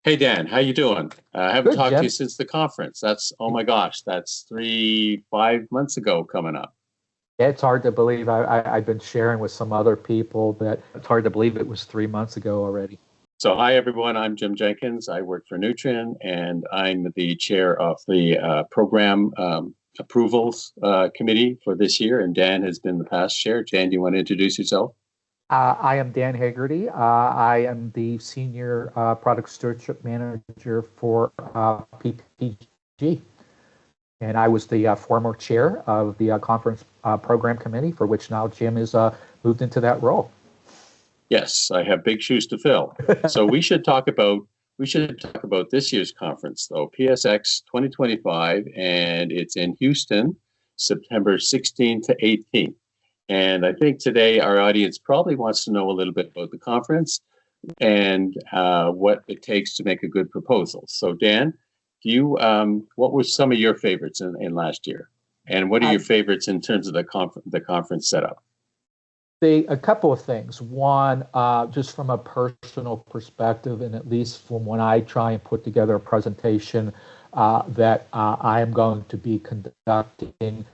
Hey Dan, how you doing? I haven't Good, talked to you Jim. since the conference. Oh my gosh, that's 5 months ago coming up. Yeah, it's hard to believe. I've been sharing with some other people that it's hard to believe it was 3 months ago already. So hi everyone, I'm Jim Jenkins. I work for Nutrien and I'm the chair of the program approvals committee for this year. And Dan has been the past chair. Dan, do you want to introduce yourself? I am Dan Hagerty. I am the Senior Product Stewardship Manager for PPG. And I was the former chair of the conference program committee, for which now Jim is moved into that role. Yes, I have big shoes to fill. So we should talk about this year's conference though, PSX 2025, and it's in Houston, September 16th to 18th. And I think today our audience probably wants to know a little bit about the conference and what it takes to make a good proposal. So Dan, what were some of your favorites in last year? And what are I, your favorites in terms of the conference setup? a couple of things. One, just from a personal perspective, and at least from when I try and put together a presentation that I am going to be conducting,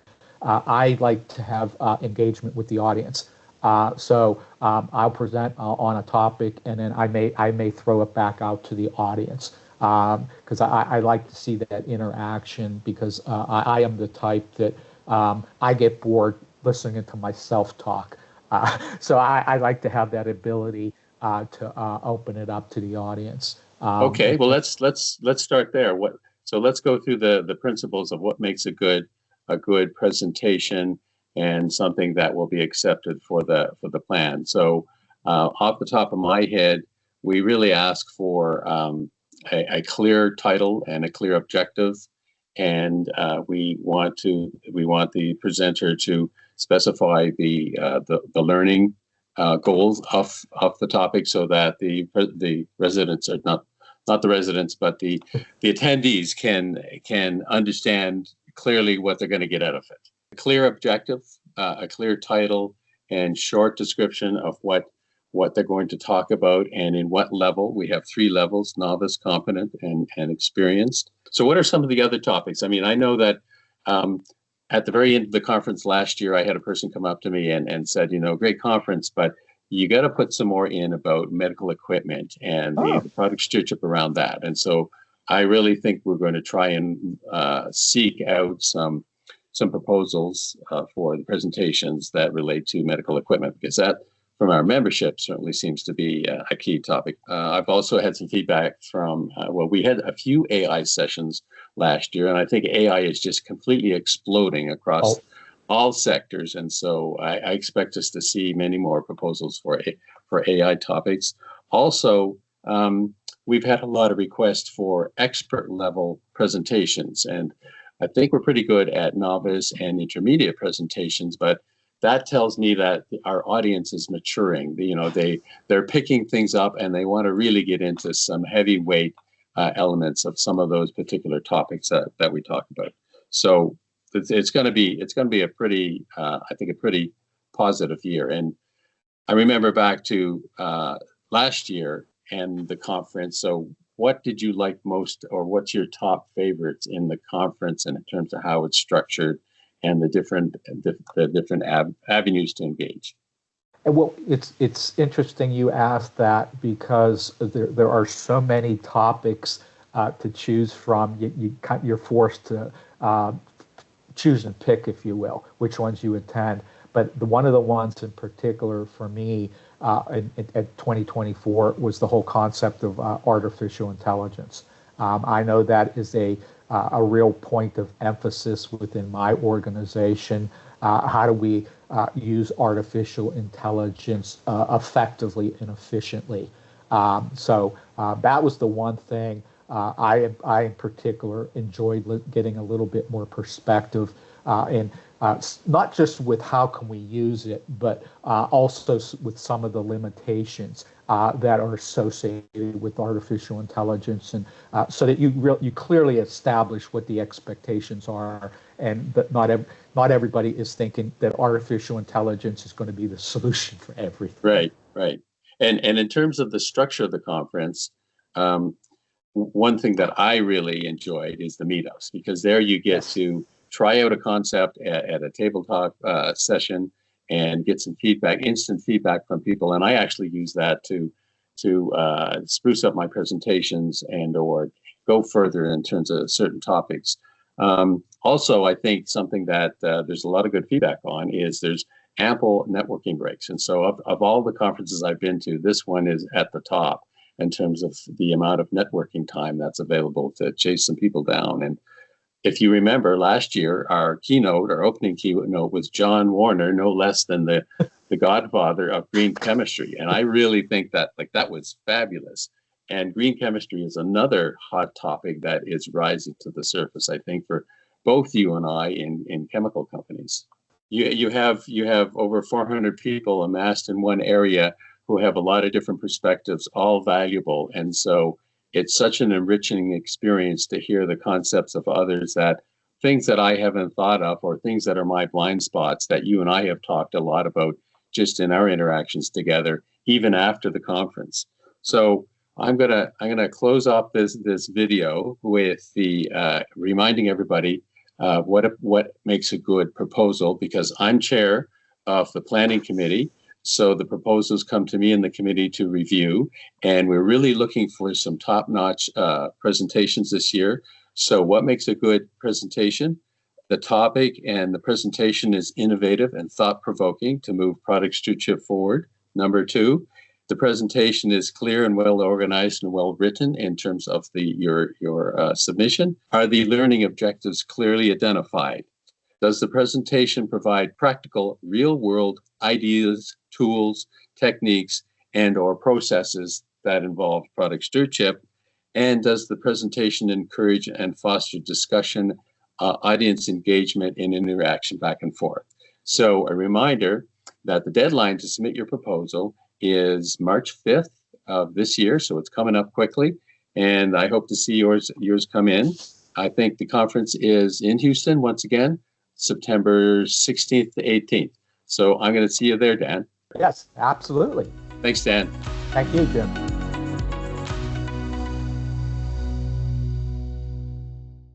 I like to have engagement with the audience. I'll present on a topic, and then I may throw it back out to the audience because I like to see that interaction because I am the type that I get bored listening to myself talk. So I like to have that ability to open it up to the audience. Okay, well let's start there. Let's go through the principles of what makes a good presentation and something that will be accepted for the plan. So off the top of my head, we really ask for a clear title and a clear objective, and we want the presenter to specify the learning goals of the topic so that the residents are not the residents, but the attendees can understand clearly what they're going to get out of it. A clear objective, a clear title, and short description of what they're going to talk about and in what level. We have 3 levels: novice, competent, and experienced. So what are some of the other topics? I mean, I know that at the very end of the conference last year, I had a person come up to me and said, great conference, but you got to put some more in about medical equipment and the product stewardship around that. And so I really think we're going to try and seek out some proposals for the presentations that relate to medical equipment, because that, from our membership, certainly seems to be a key topic. I've also had some feedback from, we had a few AI sessions last year, and I think AI is just completely exploding across all sectors. And so I expect us to see many more proposals for AI topics. Also, we've had a lot of requests for expert level presentations, and I think we're pretty good at novice and intermediate presentations, but that tells me that our audience is maturing. They're picking things up and they want to really get into some heavyweight elements of some of those particular topics that we talk about. So it's going to be a pretty a pretty positive year. And I remember back to last year and the conference. So what did you like most, or what's your top favorites in the conference, and in terms of how it's structured and the different avenues to engage? Well, it's interesting you asked that because there are so many topics to choose from. You're forced to choose and pick, if you will, which ones you attend. But one of the ones in particular for me at 2024 was the whole concept of artificial intelligence. I know that is a real point of emphasis within my organization. How do we use artificial intelligence effectively and efficiently? So that was the one thing I in particular enjoyed getting a little bit more perspective and not just with how can we use it, but also with some of the limitations that are associated with artificial intelligence, and so that you clearly establish what the expectations are, and that not everybody is thinking that artificial intelligence is going to be the solution for everything. Right. And in terms of the structure of the conference, one thing that I really enjoyed is the meetups, because there you get Yes. to try out a concept at a table talk session and get some feedback, instant feedback from people. And I actually use that to spruce up my presentations and or go further in terms of certain topics. Also, I think something that there's a lot of good feedback on is there's ample networking breaks. And so of all the conferences I've been to, this one is at the top in terms of the amount of networking time that's available to chase some people down. And if you remember last year, our opening keynote was John Warner, no less than the godfather of green chemistry. And I really think that that was fabulous. And green chemistry is another hot topic that is rising to the surface, I think, for both you and I in chemical companies. You have over 400 people amassed in one area who have a lot of different perspectives, all valuable. And so it's such an enriching experience to hear the concepts of others, that things that I haven't thought of or things that are my blind spots that you and I have talked a lot about just in our interactions together, even after the conference. So I'm gonna close off this video with the reminding everybody what makes a good proposal, because I'm chair of the planning committee. So the proposals come to me in the committee to review, and we're really looking for some top-notch presentations this year. So what makes a good presentation? The topic and the presentation is innovative and thought-provoking to move product stewardship forward. Number two, the presentation is clear and well organized and well written in terms of your submission. Are the learning objectives clearly identified? Does the presentation provide practical, real-world ideas, tools, techniques, and or processes that involve product stewardship? And does the presentation encourage and foster discussion, audience engagement, and interaction back and forth? So a reminder that the deadline to submit your proposal is March 5th of this year, so it's coming up quickly, and I hope to see yours come in. I think the conference is in Houston once again, September 16th to 18th. So I'm going to see you there, Dan. Yes, absolutely. Thanks, Dan. Thank you, Jim.